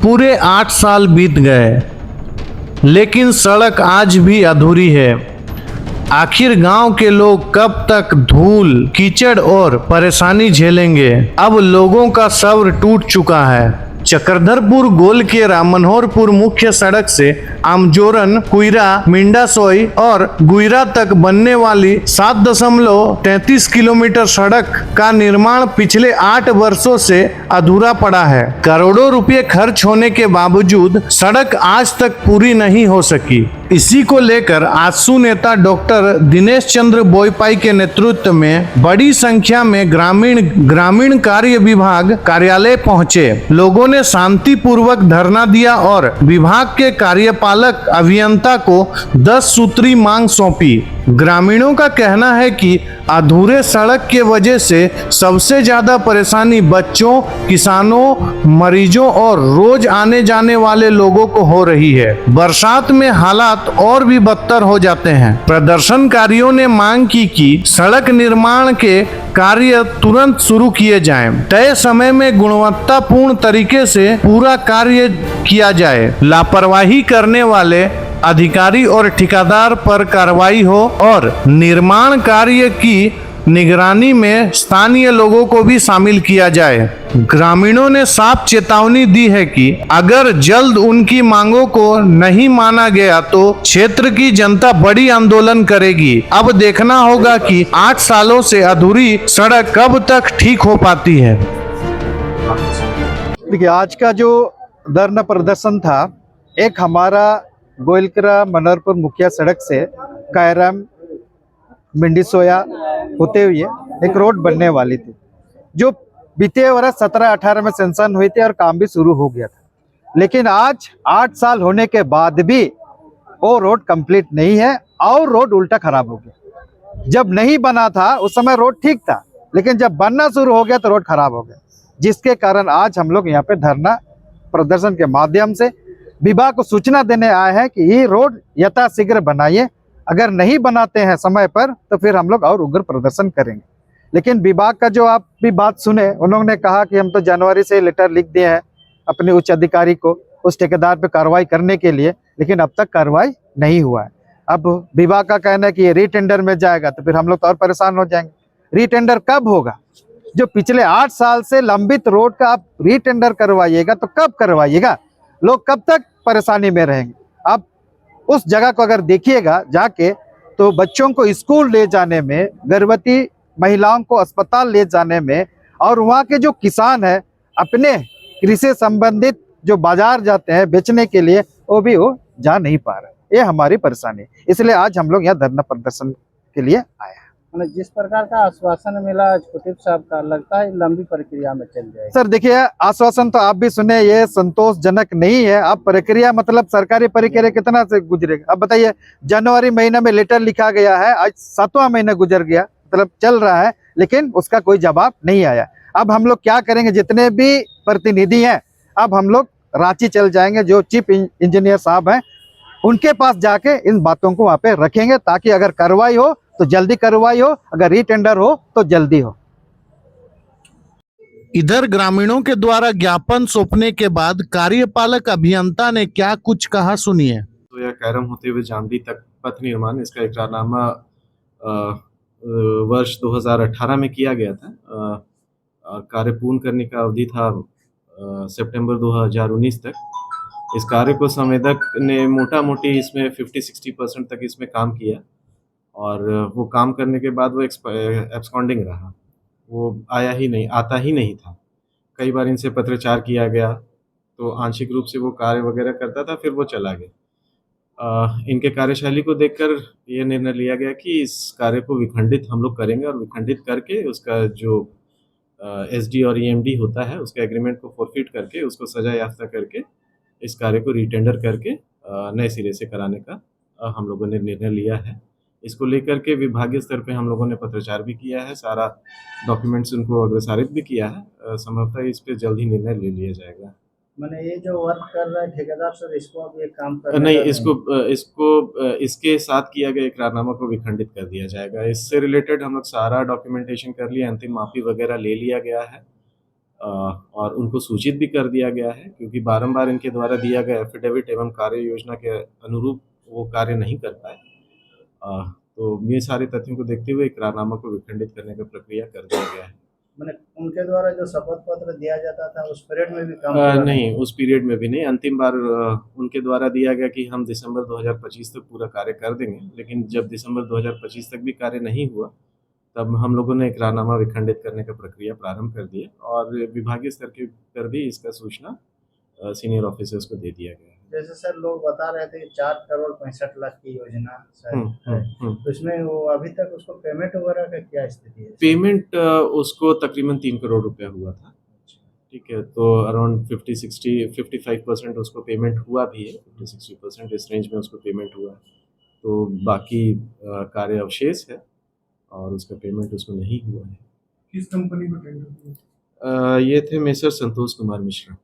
पूरे 8 साल बीत गए, लेकिन सड़क आज भी अधूरी है। आखिर गांव के लोग कब तक धूल, कीचड़ और परेशानी झेलेंगे? अब लोगों का सब्र टूट चुका है। चक्रधरपुर गोलकेरा मनोहरपुर मुख्य सड़क से आमजोरन, कुइरा, मिंडासोई और गुइरा तक बनने वाली 7.33 किलोमीटर सड़क का निर्माण पिछले 8 वर्षों से अधूरा पड़ा है। करोड़ों रुपए खर्च होने के बावजूद सड़क आज तक पूरी नहीं हो सकी। इसी को लेकर आजसू नेता डॉक्टर दिनेश चंद्र बोईपाई के नेतृत्व में बड़ी संख्या में ग्रामीण कार्य विभाग कार्यालय पहुंचे। लोगों ने शांतिपूर्वक धरना दिया और विभाग के कार्यपालक अभियंता को 10 सूत्री मांग सौंपी। ग्रामीणों का कहना है कि अधूरे सड़क के वजह से सबसे ज्यादा परेशानी बच्चों, किसानों, मरीजों और रोज आने जाने वाले लोगों को हो रही है। बरसात में हालात और भी बदतर हो जाते हैं। प्रदर्शनकारियों ने मांग की कि सड़क निर्माण के कार्य तुरंत शुरू किए जाएं, तय समय में गुणवत्तापूर्ण तरीके से पूरा कार्य किया जाए, लापरवाही करने वाले अधिकारी और ठेकेदार पर कार्रवाई हो और निर्माण कार्य की निगरानी में स्थानीय लोगों को भी शामिल किया जाए। ग्रामीणों ने साफ चेतावनी दी है कि अगर जल्द उनकी मांगों को नहीं माना गया तो क्षेत्र की जनता बड़ी आंदोलन करेगी। अब देखना होगा कि 8 सालों से अधूरी सड़क कब तक ठीक हो पाती है। देखिए, आज का जो धरना प्रदर्शन था, एक हमारा गोलकेरा मनोहरपुर मुखिया सड़क से कायराम, मिंडीसोया होते हुए एक रोड बनने वाली थी, जो बीते वर्ष 17-18 में सेंक्शन हुई थी और काम भी शुरू हो गया था। लेकिन आज 8 साल होने के बाद भी वो रोड कंप्लीट नहीं है और रोड उल्टा खराब हो गया। जब नहीं बना था उस समय रोड ठीक था, लेकिन जब बनना शुरू हो गया तो रोड खराब हो गया, जिसके कारण आज हम लोग यहाँ पे धरना प्रदर्शन के माध्यम से विभाग को सूचना देने आए हैं कि ये रोड यथाशीघ्र बनाइए। अगर नहीं बनाते हैं समय पर तो फिर हम लोग और उग्र प्रदर्शन करेंगे। लेकिन विभाग का जो आप भी बात सुने, उन्होंने कहा कि हम तो जनवरी से लेटर लिख दिए हैं अपने उच्च अधिकारी को उस ठेकेदार पे कार्रवाई करने के लिए, लेकिन अब तक कार्रवाई नहीं हुआ है। अब विभाग का कहना है कि ये रीटेंडर में जाएगा तो फिर हम लोग तो और परेशान हो जाएंगे। रीटेंडर कब होगा? जो पिछले 8 साल से लंबित रोड का आप रीटेंडर करवाइएगा तो कब करवाइएगा? लोग कब तक परेशानी में रहेंगे? आप उस जगह को अगर देखिएगा जाके तो बच्चों को स्कूल ले जाने में, गर्भवती महिलाओं को अस्पताल ले जाने में, और वहाँ के जो किसान है अपने कृषि संबंधित जो बाजार जाते हैं बेचने के लिए, वो भी वो जा नहीं पा रहे। ये हमारी परेशानी, इसलिए आज हम लोग यहाँ धरना प्रदर्शन के लिए आए हैं। जिस प्रकार का आश्वासन मिला छोटे साहब का, लगता है लंबी प्रक्रिया में चल जाएगी। सर देखिए, आश्वासन तो आप भी सुने, ये संतोषजनक नहीं है। अब प्रक्रिया मतलब सरकारी प्रक्रिया कितना से गुजरेगा? अब बताइए, जनवरी महीने में लेटर लिखा गया है, आज 7वां महीना गुजर गया, मतलब चल रहा है, लेकिन उसका कोई जवाब नहीं आया। अब हम लोग क्या करेंगे? जितने भी प्रतिनिधि हैं, अब हम लोग रांची चल जाएंगे, जो चीफ इंजीनियर साहब हैं उनके पास जाके इन बातों को वहाँ पे रखेंगे, ताकि अगर कार्रवाई हो तो जल्दी कार्रवाई हो, अगर रीटेंडर हो तो जल्दी हो। इधर ग्रामीणों के द्वारा ज्ञापन सौंपने के बाद कार्यपालक अभियंता ने क्या कुछ कहा, सुनिए। तो यह कैरम होते हुए जामडी तक पथ निर्माण, इसका इकरारनामा वर्ष 2018 में किया गया था। कार्य पूर्ण करने का अवधि था सितंबर 2019 तक। इस कार्य को संवेदक ने मोटा मोटी इसमें 50-60% तक इसमें काम किया, और वो काम करने के बाद वो एब्सकॉन्डिंग रहा, वो आता ही नहीं था। कई बार इनसे पत्रचार किया गया तो आंशिक रूप से वो कार्य वगैरह करता था, फिर वो चला गया। इनके कार्यशैली को देखकर ये निर्णय लिया गया कि इस कार्य को विखंडित हम लोग करेंगे, और विखंडित करके उसका जो एसडी और ईएमडी होता है उसके एग्रीमेंट को फॉरफिट करके, उसको सजा याफ्ता करके, इस कार्य को रीटेंडर करके नए सिरे से कराने का हम लोगों ने निर्णय लिया है। इसको लेकर के विभागीय स्तर पे हम लोगों ने पत्रचार भी किया है, सारा डॉक्यूमेंट्स उनको अग्रसारित भी किया है। संभवतः इस पे जल्द ही निर्णय ले लिया जाएगा। मैंने ये जो वर्क कर रहा है ठेकेदार सर, इसको अब ये काम करने नहीं, इसको इसके साथ किया गया इकरारनामा को विखंडित कर दिया जाएगा। इससे रिलेटेड हम लोग सारा डॉक्यूमेंटेशन कर लिया, अंतिम माफी वगैरह ले लिया गया है। और उनको सूचित भी कर दिया गया है, क्योंकि बारंबार इनके द्वारा दिया गया एफिडेविट एवं कार्य योजना के अनुरूप वो कार्य नहीं कर पाए। तो ये सारे तथ्यों को देखते हुए इकरारनामा को विखंडित करने का प्रक्रिया कर दिया गया है। मैंने उनके द्वारा जो शपथ पत्र दिया जाता था उस पीरियड में भी काम पूरा नहीं, उस पीरियड में भी नहीं। अंतिम बार उनके द्वारा दिया गया कि हम दिसंबर 2025 तक पूरा कार्य कर देंगे, लेकिन जब दिसंबर 2025 तक भी कार्य नहीं हुआ तब हम लोगों ने इकरारनामा विखंडित करने का प्रक्रिया प्रारंभ कर दिया और विभागीय स्तर के पर भी इसका सूचना सीनियर ऑफिसर्स को दे दिया गया है। जैसे सर लोग बता रहे थे कि 4,65,00,000 की योजना है, तो इसमें वो अभी तक उसको पेमेंट वगैरह का क्या स्थिति है? पेमेंट उसको तकरीबन 3 करोड़ रुपया हुआ था। ठीक है, तो अराउंड 55% उसको पेमेंट हुआ भी है, 50-60% इस रेंज में उसको पेमेंट हुआ है। तो बाकी कार्य अवशेष है और उसका पेमेंट उसको नहीं हुआ है। किस कंपनी को टेंडर? ये थे मेसर संतोष कुमार मिश्रा।